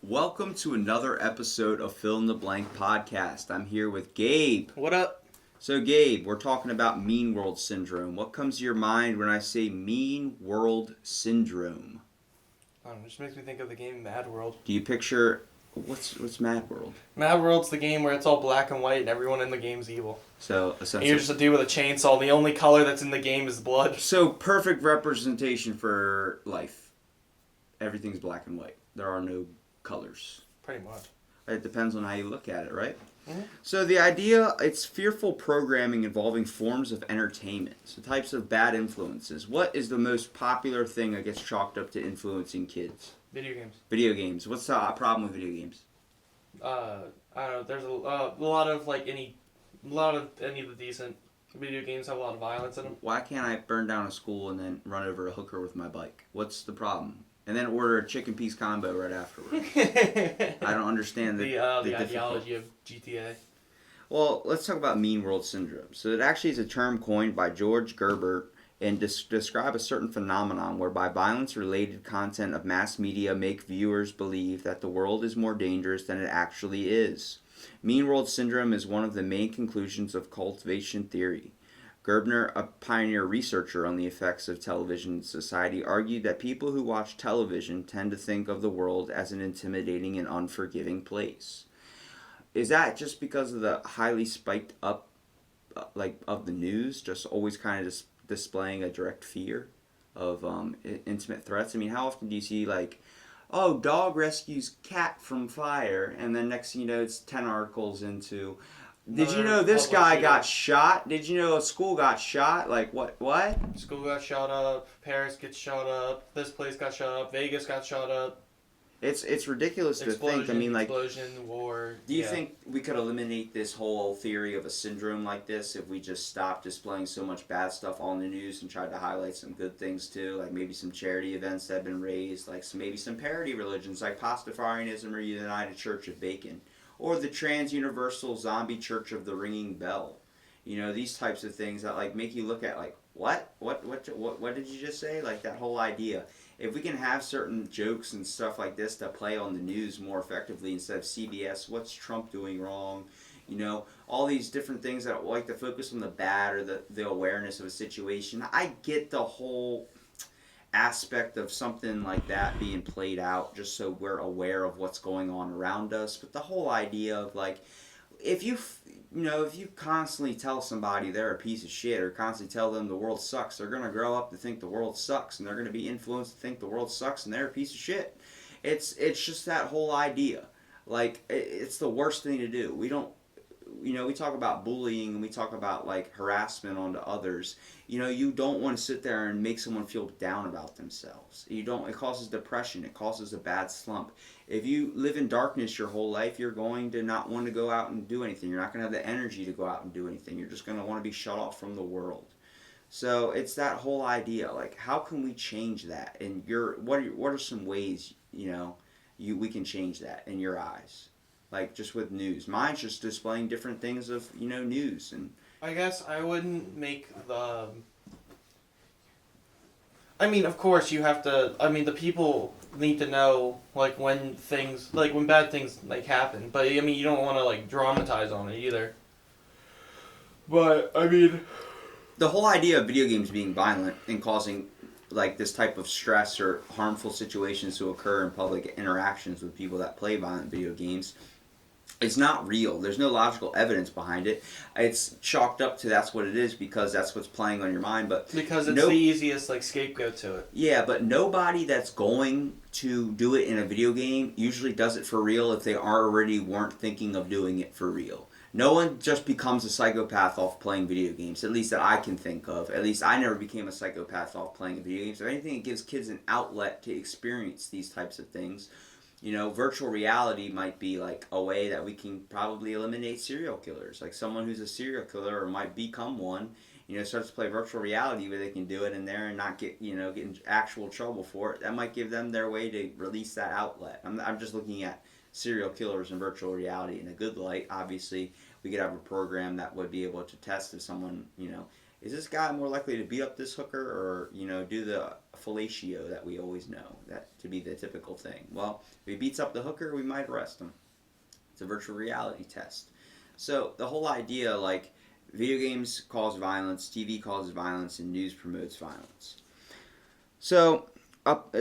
Welcome to another episode of Fill in the Blank podcast. I'm here with Gabe. What up? So Gabe, we're talking about Mean World Syndrome. What comes to your mind when I say Mean World Syndrome? I don't know, it just makes me think of the game Mad World. Do you picture, what's Mad World? Mad World's the game where it's all black and white and everyone in the game's evil. So And you're just a dude with a chainsaw. The only color that's in the game is blood. So perfect representation for life. Everything's black and white. There are no colors. Pretty much. It depends on how you look at it, right? Mm-hmm. So the idea, it's fearful programming involving forms of entertainment. So types of bad influences. What is the most popular thing that gets chalked up to influencing kids? Video games. Video games. What's the problem with video games? I don't know. There's a lot of any of the decent video games have a lot of violence in them. Why can't I burn down a school and then run over a hooker with my bike? What's the problem? And then order a chicken piece combo right afterwards. I don't understand the ideology of GTA. Well, let's talk about Mean World Syndrome. So it actually is a term coined by George Gerbner and describe a certain phenomenon whereby violence-related content of mass media make viewers believe that the world is more dangerous than it actually is. Mean World Syndrome is one of the main conclusions of cultivation theory. Gerbner, a pioneer researcher on the effects of television in society, argued that people who watch television tend to think of the world as an intimidating and unforgiving place. Is that just because of the highly spiked up, of the news, just always kind of displaying a direct fear of intimate threats? I mean, how often do you see oh, dog rescues cat from fire, and then next thing you know, it's 10 articles into... Did you know this guy got shot? Did you know a school got shot? What? School got shot up. Paris gets shot up. This place got shot up. Vegas got shot up. It's ridiculous to think. I mean, explosion, war. Do you think we could eliminate this whole theory of a syndrome like this if we just stopped displaying so much bad stuff on the news and tried to highlight some good things too? Like maybe some charity events that have been raised, maybe some parody religions like Pastafarianism or United Church of Bacon. Or the trans-universal zombie church of the ringing bell. You know, these types of things that make you look at what did you just say? That whole idea. If we can have certain jokes and stuff like this to play on the news more effectively instead of CBS, what's Trump doing wrong? You know, all these different things that like to focus on the bad or the awareness of a situation. I get the whole aspect of something like that being played out just so we're aware of what's going on around us, but the whole idea of if you constantly tell somebody they're a piece of shit or constantly tell them the world sucks, they're going to grow up to think the world sucks and they're going to be influenced to think the world sucks and they're a piece of shit. It's just that whole idea. It's the worst thing to do. We talk about bullying and we talk about harassment onto others. You don't want to sit there and make someone feel down about themselves. It causes depression. It causes a bad slump. If you live in darkness your whole life, you're going to not want to go out and do anything. You're not going to have the energy to go out and do anything. You're just going to want to be shut off from the world. So it's that whole idea. How can we change that? And what are some ways, we can change that in your eyes? Just with news. Mine's just displaying different things of, news. And I guess I wouldn't make the... I mean, of course, you have to... I mean, the people need to know, when things... when bad things, happen. But, I mean, you don't want to, dramatize on it either. But, I mean... The whole idea of video games being violent and causing, this type of stress or harmful situations to occur in public interactions with people that play violent video games... It's not real. There's no logical evidence behind it. It's chalked up to that's what it is because that's what's playing on your mind. But because it's the easiest scapegoat to it. Yeah, but nobody that's going to do it in a video game usually does it for real if they already weren't thinking of doing it for real. No one just becomes a psychopath off playing video games, at least that I can think of. At least I never became a psychopath off playing video games. If anything, it gives kids an outlet to experience these types of things. Virtual reality might be a way that we can probably eliminate serial killers. Someone who's a serial killer or might become one, starts to play virtual reality where they can do it in there and not get in actual trouble for it. That might give them their way to release that outlet. I'm just looking at serial killers and virtual reality in a good light. Obviously, we could have a program that would be able to test if someone, is this guy more likely to beat up this hooker or, do the fellatio that we always know that to be the typical thing. Well, if he beats up the hooker, we might arrest him. It's a virtual reality test. So the whole idea, like, video games cause violence, TV causes violence, and news promotes violence. So,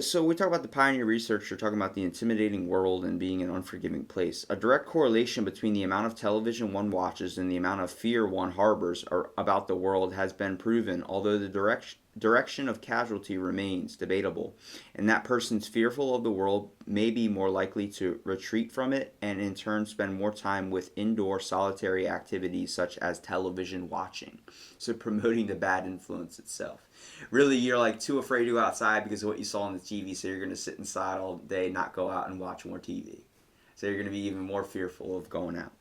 so we talk about the pioneer researcher talking about the intimidating world and being an unforgiving place. A direct correlation between the amount of television one watches and the amount of fear one harbors about the world has been proven, although the direction of casualty remains debatable, and that persons fearful of the world may be more likely to retreat from it and in turn spend more time with indoor solitary activities such as television watching. So promoting the bad influence itself. Really, you're like too afraid to go outside because of what you saw on the TV, so you're going to sit inside all day, not go out and watch more TV. So you're going to be even more fearful of going out.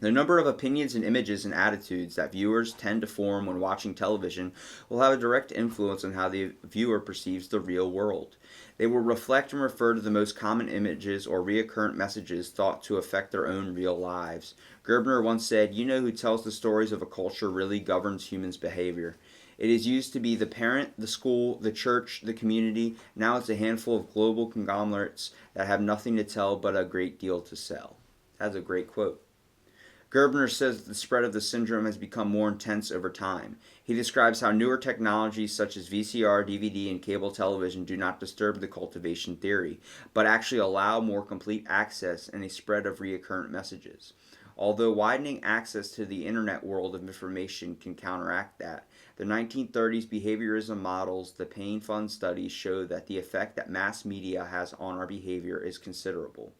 The number of opinions and images and attitudes that viewers tend to form when watching television will have a direct influence on how the viewer perceives the real world. They will reflect and refer to the most common images or recurrent messages thought to affect their own real lives. Gerbner once said, "You know who tells the stories of a culture really governs humans' behavior. It is used to be the parent, the school, the church, the community. Now it's a handful of global conglomerates that have nothing to tell but a great deal to sell." That's a great quote. Gerbner says that the spread of the syndrome has become more intense over time. He describes how newer technologies such as VCR, DVD, and cable television do not disturb the cultivation theory, but actually allow more complete access and a spread of recurrent messages. Although widening access to the internet world of information can counteract that, the 1930s behaviorism models, the pain fund studies show that the effect that mass media has on our behavior is considerable.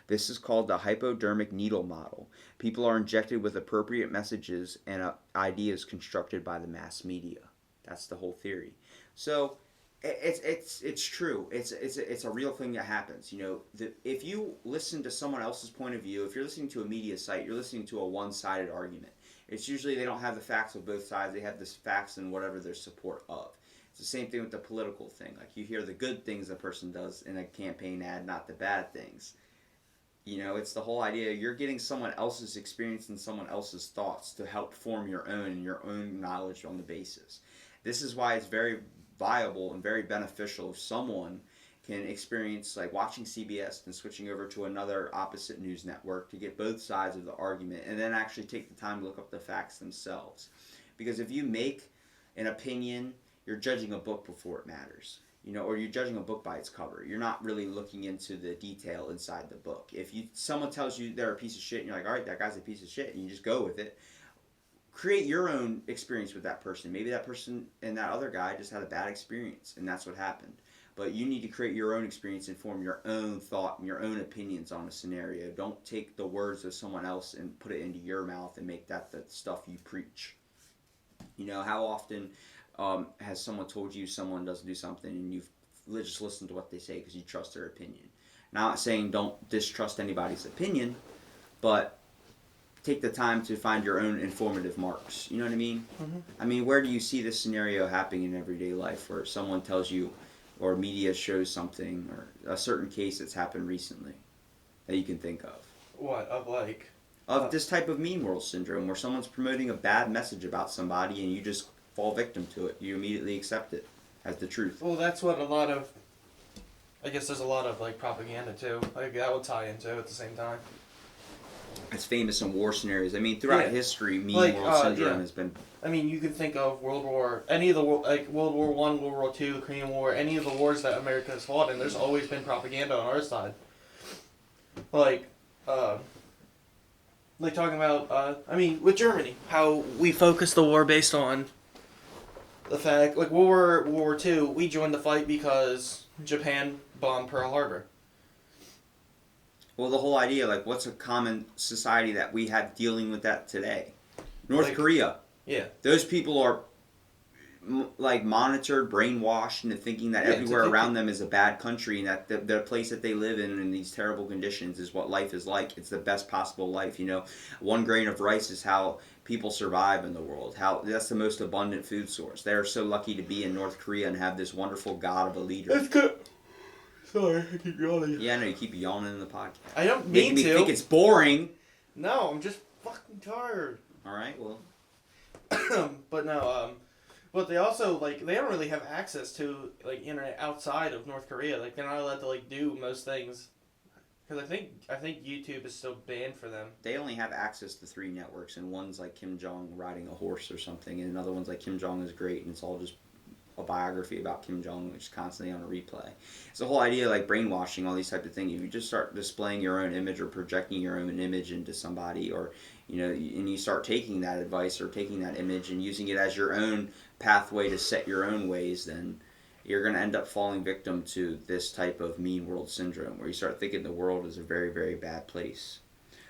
This is called the hypodermic needle model. People are injected with appropriate messages and ideas constructed by the mass media. That's the whole theory. So it's true. It's a real thing that happens. You know, if you listen to someone else's point of view, if you're listening to a media site, you're listening to a one-sided argument. It's usually they don't have the facts of both sides. They have the facts and whatever their support of. It's the same thing with the political thing. Like, you hear the good things a person does in a campaign ad, not the bad things. You know, it's the whole idea. You're getting someone else's experience and someone else's thoughts to help form your own and your own knowledge on the basis. This is why it's very viable and very beneficial if someone can experience, like, watching CBS and switching over to another opposite news network to get both sides of the argument and then actually take the time to look up the facts themselves. Because if you make an opinion, you're judging a book before it matters. You know, or you're judging a book by its cover. You're not really looking into the detail inside the book. If someone tells you they're a piece of shit and you're like, all right, that guy's a piece of shit, and you just go with it, create your own experience with that person. Maybe that person and that other guy just had a bad experience, and that's what happened. But you need to create your own experience and form your own thought and your own opinions on a scenario. Don't take the words of someone else and put it into your mouth and make that the stuff you preach. You know, how often has someone told you someone doesn't do something and you've just listened to what they say because you trust their opinion? Now, I'm not saying don't distrust anybody's opinion, but take the time to find your own informative marks. You know what I mean? Mm-hmm. I mean, where do you see this scenario happening in everyday life where someone tells you or media shows something or a certain case that's happened recently that you can think of? What? Of this type of mean world syndrome where someone's promoting a bad message about somebody and you just fall victim to it. You immediately accept it as the truth. Well, that's what I guess there's a lot of, like, propaganda too. Like, that would tie into at the same time. It's famous in war scenarios. I mean, throughout history, mean world syndrome has been. I mean, you can think of World War One, World War II, the Korean War, any of the wars that America has fought in. There's always been propaganda on our side. Like talking about, with Germany, how we focused the war based on the fact, like, World War II, we joined the fight because Japan bombed Pearl Harbor. Well, the whole idea, like, what's a common society that we have dealing with that today? North Korea. Yeah. Those people are, monitored, brainwashed into thinking that everywhere around them is a bad country and that the place that they live in these terrible conditions is what life is like. It's the best possible life, you know. 1 grain of rice is how people survive in the world. How that's the most abundant food source. They are so lucky to be in North Korea and have this wonderful god of a leader. That's good. Sorry, I keep yawning. Yeah, I know, you keep yawning in the podcast. I don't mean Making me think it's boring. No, I'm just fucking tired. Alright, well. But no, But they also like they don't really have access to like internet outside of North Korea. Like they're not allowed to like do most things because I think YouTube is still banned for them. They only have access to 3 networks, and one's like Kim Jong riding a horse or something, and another one's like Kim Jong is great, and it's all just a biography about Kim Jong, which is constantly on a replay. It's the whole idea, like brainwashing, all these types of things. If you just start displaying your own image or projecting your own image into somebody, or and you start taking that advice or taking that image and using it as your own pathway to set your own ways, then you're going to end up falling victim to this type of mean world syndrome, where you start thinking the world is a very, very bad place.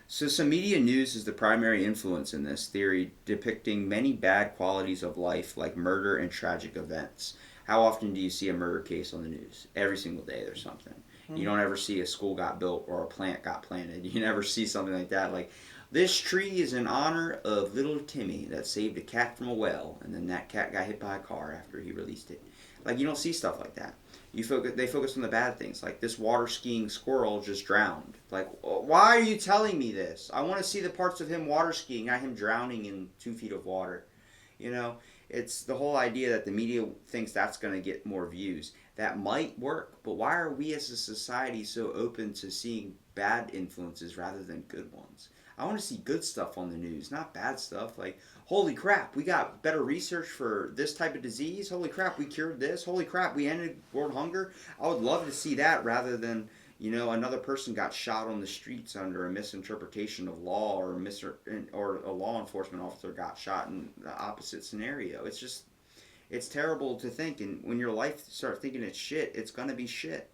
So some media news is the primary influence in this theory, depicting many bad qualities of life like murder and tragic events. How often do you see a murder case on the news? Every single day there's something. Mm-hmm. You don't ever see a school got built or a plant got planted. You never see something like that. Like, this tree is in honor of little Timmy that saved a cat from a well, and then that cat got hit by a car after he released it. Like, you don't see stuff like that. They focus on the bad things, like this water skiing squirrel just drowned. Like, why are you telling me this? I want to see the parts of him water skiing, not him drowning in 2 feet of water. It's the whole idea that the media thinks that's going to get more views. That might work, but why are we as a society so open to seeing bad influences rather than good ones? I want to see good stuff on the news, not bad stuff. Like, holy crap, we got better research for this type of disease. Holy crap, we cured this. Holy crap, we ended world hunger. I would love to see that rather than, another person got shot on the streets under a misinterpretation of law, or a law enforcement officer got shot in the opposite scenario. It's terrible to think, and when your life starts thinking it's shit, it's going to be shit.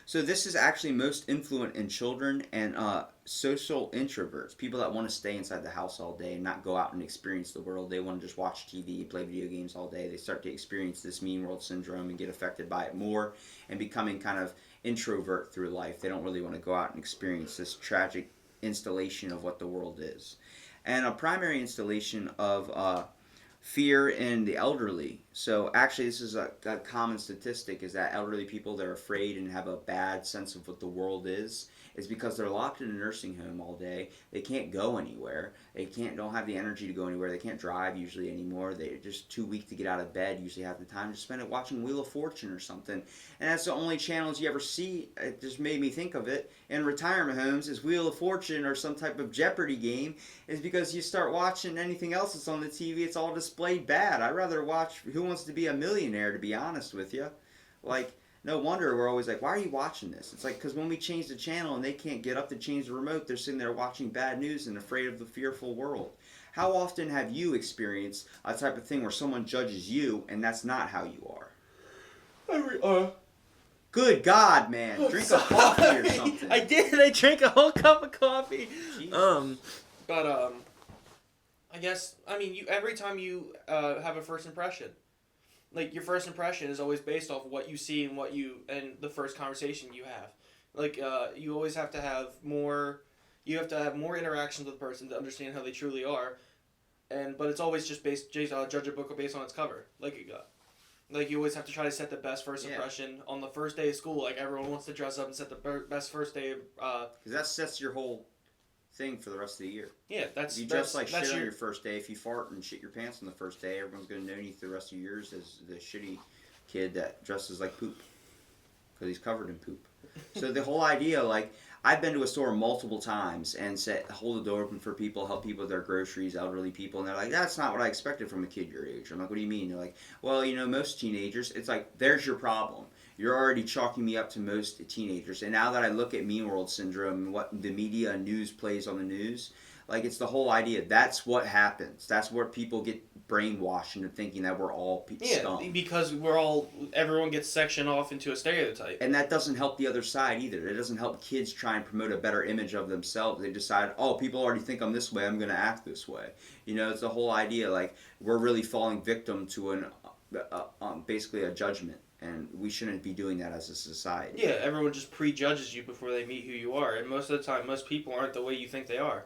So this is actually most influent in children and social introverts, people that want to stay inside the house all day and not go out and experience the world. They want to just watch TV, play video games all day. They start to experience this mean world syndrome and get affected by it more and becoming kind of introvert through life. They don't really want to go out and experience this tragic installation of what the world is. And a primary installation of fear in the elderly. So actually this is a common statistic, is that elderly people, they're afraid and have a bad sense of what the world is because they're locked in a nursing home all day. They can't go anywhere. Don't have the energy to go anywhere. They can't drive usually anymore. They're just too weak to get out of bed usually half the time. Just spend it watching Wheel of Fortune or something. And that's the only channels you ever see. It just made me think of it. In retirement homes is Wheel of Fortune or some type of Jeopardy game, is because you start watching anything else that's on the TV, it's all displayed bad. I'd rather watch Who Wants to Be a Millionaire, to be honest with you. Like, no wonder we're always like, why are you watching this? It's like, because when we change the channel and they can't get up to change the remote, they're sitting there watching bad news and afraid of the fearful world. How often have you experienced a type of thing where someone judges you and that's not how you are? Good God, man. Drink a coffee or something. I did. I drank a whole cup of coffee. Jesus. I guess, every time you have a first impression, like, your first impression is always based off of what you see and the first conversation you have. Like, you always have to have more interactions with the person to understand how they truly are. But it's always just judge a book based on its cover. Like, you always have to try to set the best first impression on the first day of school. Like, everyone wants to dress up and set the best first day. Because that sets your whole thing for the rest of the year. Yeah, if you dress like shit on your first day, if you fart and shit your pants on the first day, everyone's going to know you for the rest of your years as the shitty kid that dresses like poop because he's covered in poop. So the whole idea, like, I've been to a store multiple times and hold the door open for people, help people with their groceries, elderly people, and they're like, that's not what I expected from a kid your age. I'm like, what do you mean? They're like, well, most teenagers, it's like, there's your problem. You're already chalking me up to most teenagers. And now that I look at Mean World Syndrome and what the media and news plays on the news, like, it's the whole idea. That's what happens. That's where people get brainwashed into thinking that we're all scum. Yeah, because everyone gets sectioned off into a stereotype. And that doesn't help the other side either. It doesn't help kids try and promote a better image of themselves. They decide, oh, people already think I'm this way, I'm going to act this way. It's the whole idea, like, we're really falling victim to basically a judgment. And we shouldn't be doing that as a society. Yeah, everyone just prejudges you before they meet who you are. And most of the time, most people aren't the way you think they are.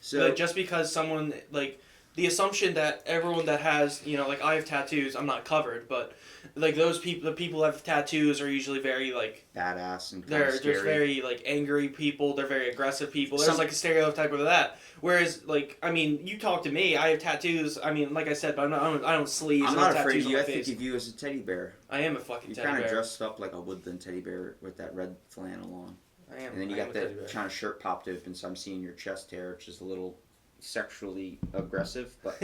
So just because someone, like, the assumption that everyone that has, like I have tattoos, I'm not covered, but like those people, the people that have tattoos are usually very like Badass and kind they're of scary. just very like angry people. They're very aggressive people. There's Some- like a stereotype of that. Whereas like I mean, you talk to me, I have tattoos. I mean, like I said, but I don't sleeves. I'm or not tattoos afraid of on you. my I think face. of you as a teddy bear. I am a fucking You're teddy kind of bear. dressed up like a woodland teddy bear with that red flannel on. I am. And then you I am got a teddy the bear. kind of shirt popped open, so I'm seeing your chest hair, which is a little sexually aggressive, but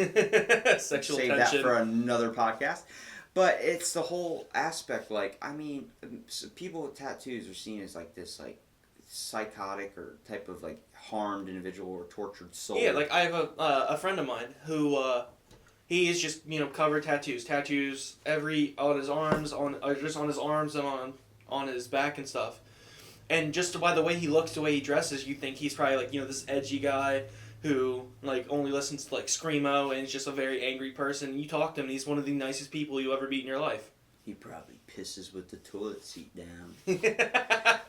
Sexual save tension. that for another podcast. But it's the whole aspect. Like, I mean, so people with tattoos are seen as like this, like psychotic or type of like harmed individual or tortured soul. Yeah, like I have a friend of mine who he is just covered tattoos every on his arms just on his arms and on his back and stuff, and just by the way he looks, the way he dresses, you think he's probably like this edgy guy who like only listens to like screamo and is just a very angry person. You talk to him, and he's one of the nicest people you ever meet in your life. He probably pisses with the toilet seat down.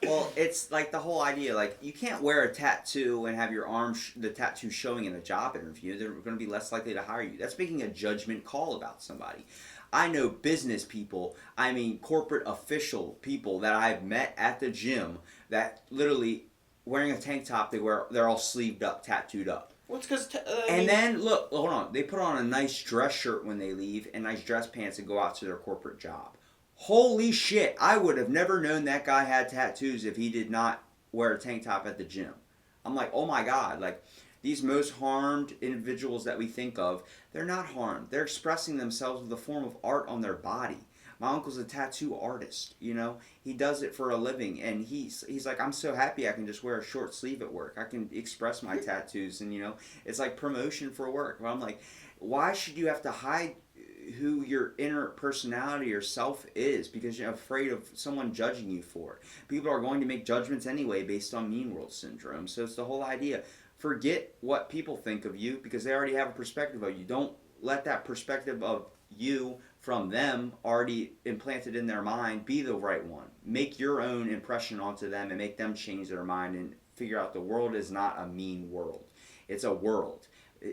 Well, it's like the whole idea, like, you can't wear a tattoo and have your arm, the tattoo showing in a job interview. They're going to be less likely to hire you. That's making a judgment call about somebody. I know business people, I mean corporate official people that I've met at the gym that literally, wearing a tank top, they're all sleeved up, tattooed up. Well, it's because Then, look, hold on. They put on a nice dress shirt when they leave and nice dress pants and go out to their corporate job. Holy shit, I would have never known that guy had tattoos if he did not wear a tank top at the gym. I'm like, oh my God, like, these most harmed individuals that we think of, they're not harmed. They're expressing themselves with a form of art on their body. My uncle's a tattoo artist, He does it for a living, and he's like, I'm so happy I can just wear a short sleeve at work. I can express my tattoos, and, it's like promotion for work. But I'm like, why should you have to hide who your inner personality or self is because you're afraid of someone judging you for it? People are going to make judgments anyway based on mean world syndrome. So it's the whole idea. Forget what people think of you because they already have a perspective of you. Don't let that perspective of you from them already implanted in their mind be the right one. Make your own impression onto them and make them change their mind and figure out the world is not a mean world. It's a world.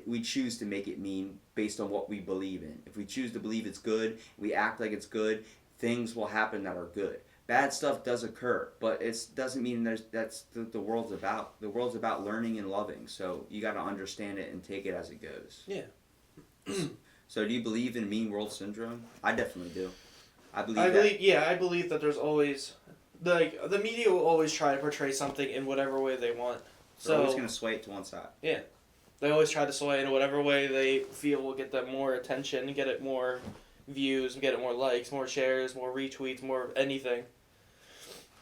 We choose to make it mean based on what we believe in. If we choose to believe it's good, we act like it's good, things will happen that are good. Bad stuff does occur, but it doesn't mean that's the world's about. The world's about learning and loving, so you got to understand it and take it as it goes. Yeah. So do you believe in mean world syndrome? I definitely do. I believe that there's always the media will always try to portray something in whatever way they want. They're always going to sway it to one side. Yeah. They always try to sway in whatever way they feel will get them more attention, get it more views, get it more likes, more shares, more retweets, more anything.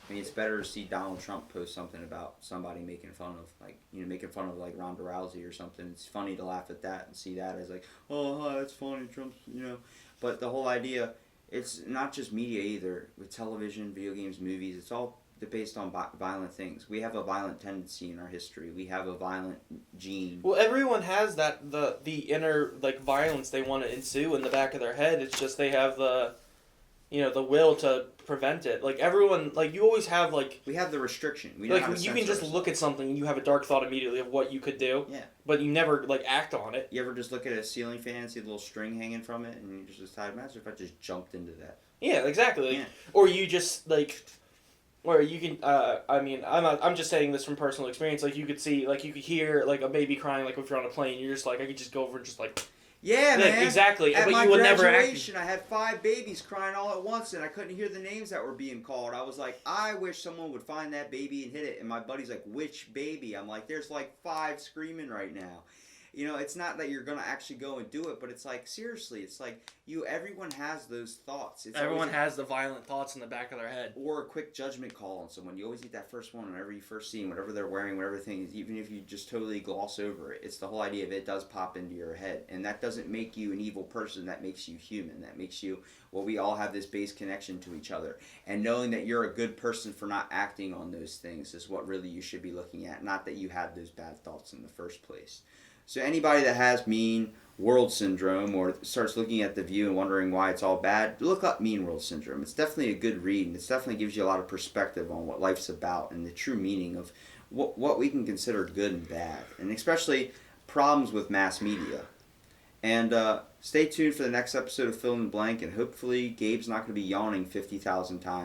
I mean, it's better to see Donald Trump post something about somebody making fun of, like Ronda Rousey or something. It's funny to laugh at that and see that as like, oh, hi, that's funny, Trump's, But the whole idea, it's not just media either. With television, video games, movies, it's all based on violent things. We have a violent tendency in our history. We have a violent gene. Well, everyone has that the inner like violence they want to ensue in the back of their head. It's just they have the will to prevent it. Like everyone, like you always have like we have the restriction. We know like how to you can just censor look at something and you have a dark thought immediately of what you could do. Yeah. But you never like act on it. You ever just look at a ceiling fan and see a little string hanging from it, and you just decide, imagine if I just jumped into that. Yeah, exactly. Yeah. Or you just like. Or you can, I mean, I'm just saying this from personal experience. Like you could see, like you could hear, like a baby crying, like if you're on a plane. You're just like, I could just go over and just like, yeah, man. Exactly. At but my you would never graduation, I had 5 babies crying all at once, and I couldn't hear the names that were being called. I was like, I wish someone would find that baby and hit it. And my buddy's like, which baby? I'm like, there's like 5 screaming right now. It's not that you're gonna actually go and do it, but it's like seriously, it's like everyone has those thoughts. Everyone has the violent thoughts in the back of their head. Or a quick judgment call on someone. You always get that first one whenever you first see them, whatever they're wearing, whatever thing is, even if you just totally gloss over it. It's the whole idea of it does pop into your head. And that doesn't make you an evil person, that makes you human. That makes you, we all have this base connection to each other. And knowing that you're a good person for not acting on those things is what really you should be looking at, not that you had those bad thoughts in the first place. So anybody that has mean world syndrome or starts looking at The View and wondering why it's all bad, look up mean world syndrome. It's definitely a good read, and it definitely gives you a lot of perspective on what life's about and the true meaning of what we can consider good and bad, and especially problems with mass media. And stay tuned for the next episode of Fill in the Blank, and hopefully Gabe's not going to be yawning 50,000 times.